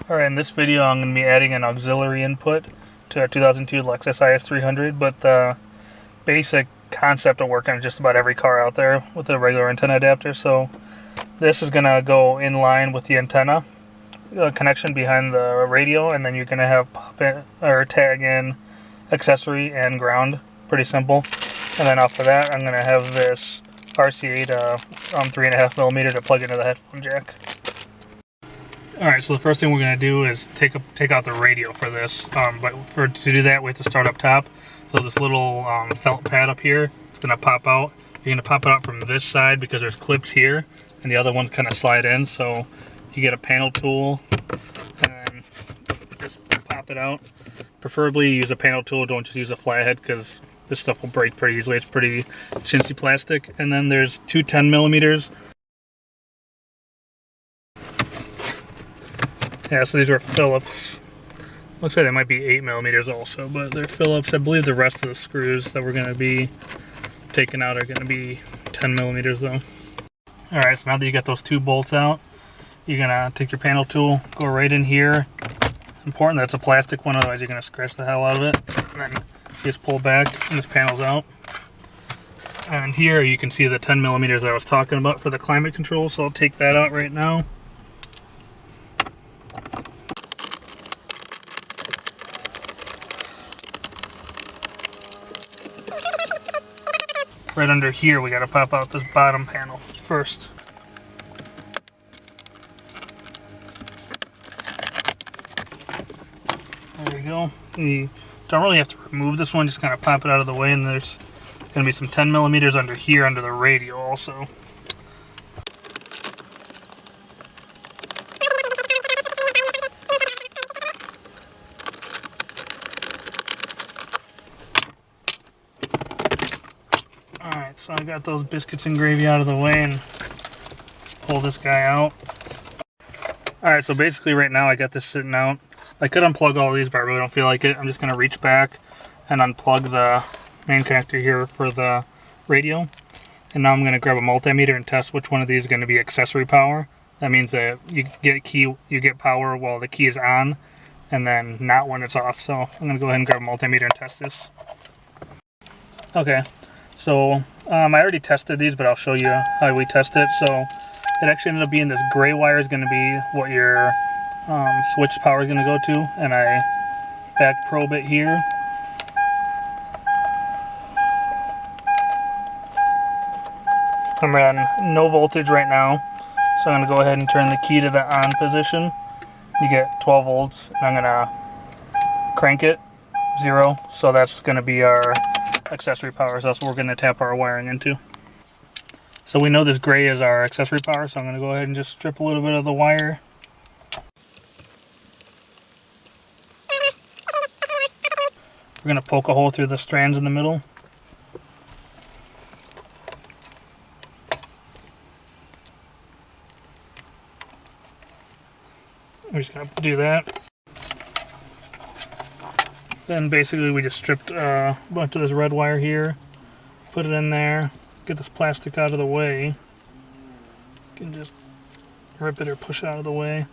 Alright, in this video I'm going to be adding an auxiliary input to a 2002 Lexus IS300, but the basic concept will work on just about every car out there with a regular antenna adapter. So this is going to go in line with the antenna connection behind the radio, and then you're going to have pop in or tag in accessory and ground. Pretty simple. And then off of that I'm going to have this RCA to 3.5mm to plug into the headphone jack. Alright, so the first thing we're going to do is take out the radio for this, but to do that we have to start up top. So this little felt pad up here, it's going to pop out. You're going to pop it out from this side because there's clips here, and the other ones kind of slide in, so you get a panel tool, and then just pop it out. Preferably use a panel tool, don't just use a flathead because this stuff will break pretty easily. It's pretty chintzy plastic. And then there's two 10mm. Yeah, so these are Phillips. Looks like they might be 8mm also, but they're Phillips. I believe the rest of the screws that we're going to be taking out are going to be 10mm though. Alright, so now that you got those two bolts out, you're going to take your panel tool, go right in here. Important that it's a plastic one, otherwise you're going to scratch the hell out of it. And then you just pull back and this panel's out. And here you can see the 10mm that I was talking about for the climate control, so I'll take that out right now. Right under here we got to pop out this bottom panel first. There you go. You don't really have to remove this one, just kind of pop it out of the way, and there's going to be some 10mm under here under the radio also. Alright, so I got those biscuits and gravy out of the way, and let's pull this guy out. Alright, so basically right now I got this sitting out. I could unplug all these, but I really don't feel like it. I'm just going to reach back and unplug the main connector here for the radio. And now I'm going to grab a multimeter and test which one of these is going to be accessory power. That means that you get power while the key is on, and then not when it's off. So I'm going to go ahead and grab a multimeter and test this. Okay. So I already tested these, but I'll show you how we test it. So it actually ended up being this gray wire is going to be what your switch power is going to go to, and I back probe it here. I'm on no voltage right now, so I'm going to go ahead and turn the key to the on position. You get 12 volts, and I'm going to crank it 0, so that's going to be our accessory power, so that's what we're going to tap our wiring into. So we know this gray is our accessory power, so I'm going to go ahead and just strip a little bit of the wire. We're going to poke a hole through the strands in the middle. We're just going to do that. Then basically we just stripped a bunch of this red wire here, put it in there, get this plastic out of the way. You can just rip it or push it out of the way.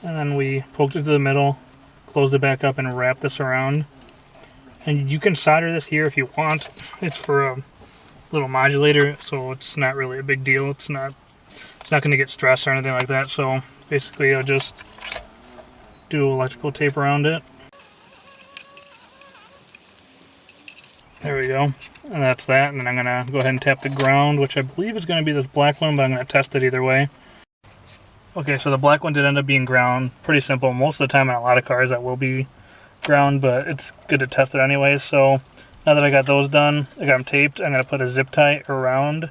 And then we poked it to the middle, closed it back up, and wrapped this around. And you can solder this here if you want. It's for a little modulator, so it's not really a big deal. It's not going to get stressed or anything like that. So basically I'll just do electrical tape around it. There we go. And that's that. And then I'm going to go ahead and tap the ground, which I believe is going to be this black one, but I'm going to test it either way. Okay, so the black one did end up being ground. Pretty simple. Most of the time on a lot of cars that will be ground, but it's good to test it anyways. So now that I got those done, I got them taped, I'm going to put a zip tie around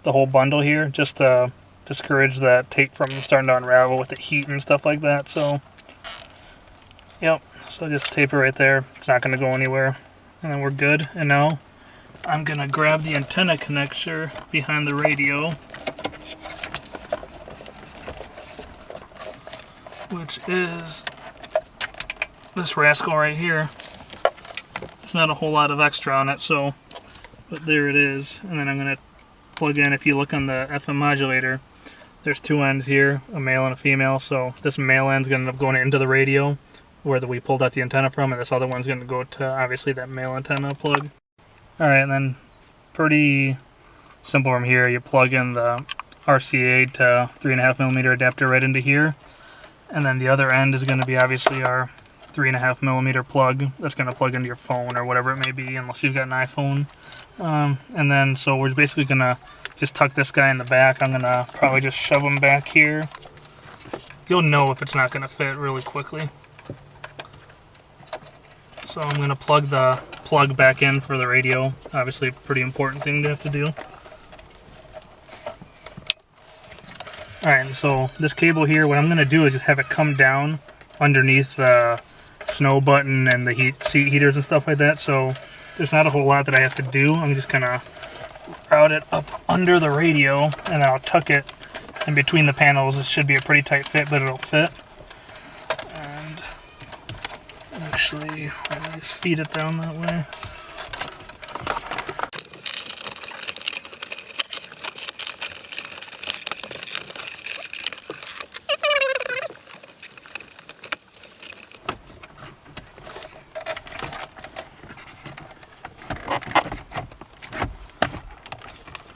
the whole bundle here just to discourage that tape from starting to unravel with the heat and stuff like that. So yep, so just tape it right there. It's not going to go anywhere, and then we're good. And now I'm going to grab the antenna connector behind the radio, which is this rascal right here. There's not a whole lot of extra on it, so, but there it is. And then I'm going to plug in, if you look on the FM modulator, there's two ends here, a male and a female, so this male end's going to end up going into the radio where we pulled out the antenna from, and this other one's going to go to obviously that male antenna plug. Alright, and then pretty simple from here, you plug in the RCA to 3.5mm adapter right into here, and then the other end is going to be obviously our 3.5mm plug that's going to plug into your phone or whatever it may be, unless you've got an iPhone. And then so we're basically going to just tuck this guy in the back. I'm going to probably just shove him back here. You'll know if it's not going to fit really quickly. So I'm going to plug the plug back in for the radio. Obviously a pretty important thing to have to do. Alright, so this cable here, what I'm going to do is just have it come down underneath the snow button and the seat heaters and stuff like that. So there's not a whole lot that I have to do. I'm just going to route it up under the radio, and then I'll tuck it in between the panels. It should be a pretty tight fit, but it'll fit. And actually, let me just feed it down that way.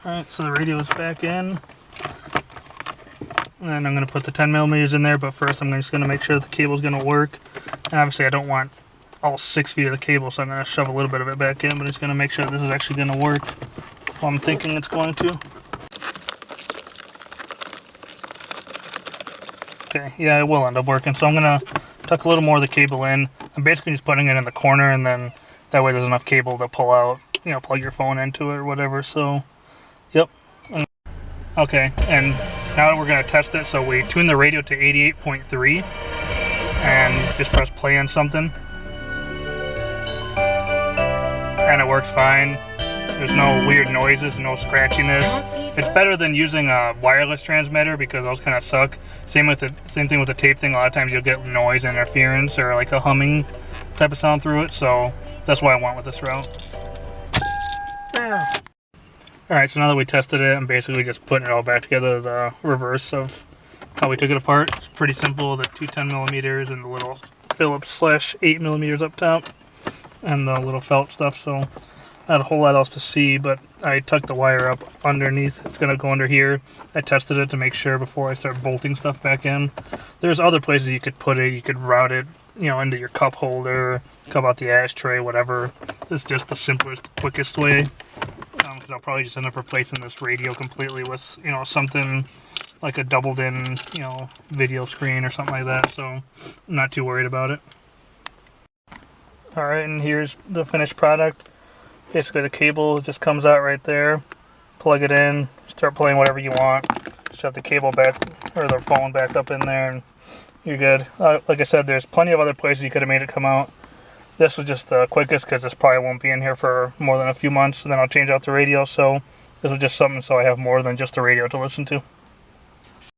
Alright, so the radio is back in. And then I'm going to put the 10mm in there, but first I'm just going to make sure the cable is going to work. And obviously I don't want all 6 feet of the cable, so I'm going to shove a little bit of it back in, but I'm just going to make sure this is actually going to work while I'm thinking it's going to. Okay, yeah, it will end up working. So I'm going to tuck a little more of the cable in. I'm basically just putting it in the corner, and then that way there's enough cable to pull out, you know, plug your phone into it or whatever. So yep. Okay, and now we're going to test it. So we tune the radio to 88.3 and just press play on something. And it works fine. There's no weird noises, no scratchiness. It's better than using a wireless transmitter because those kind of suck. Same thing with the tape thing. A lot of times you'll get noise interference or like a humming type of sound through it. So that's why I went with this route. Yeah. Alright, so now that we tested it, I'm basically just putting it all back together, the reverse of how we took it apart. It's pretty simple, the two 10mm and the little Phillips /8mm up top, and the little felt stuff, so not a whole lot else to see, but I tucked the wire up underneath. It's going to go under here. I tested it to make sure before I start bolting stuff back in. There's other places you could put it. You could route it, you know, into your cup holder, cup out the ashtray, whatever. It's just the simplest, quickest way. Because I'll probably just end up replacing this radio completely with, you know, something like a doubled in, you know, video screen or something like that, so I'm not too worried about it. Alright, and here's the finished product. Basically the cable just comes out right there. Plug it in, start playing whatever you want. Shove the cable back, or the phone back up in there, and you're good. Like I said, there's plenty of other places you could have made it come out. This was just the quickest because this probably won't be in here for more than a few months, and then I'll change out the radio, so this was just something so I have more than just the radio to listen to.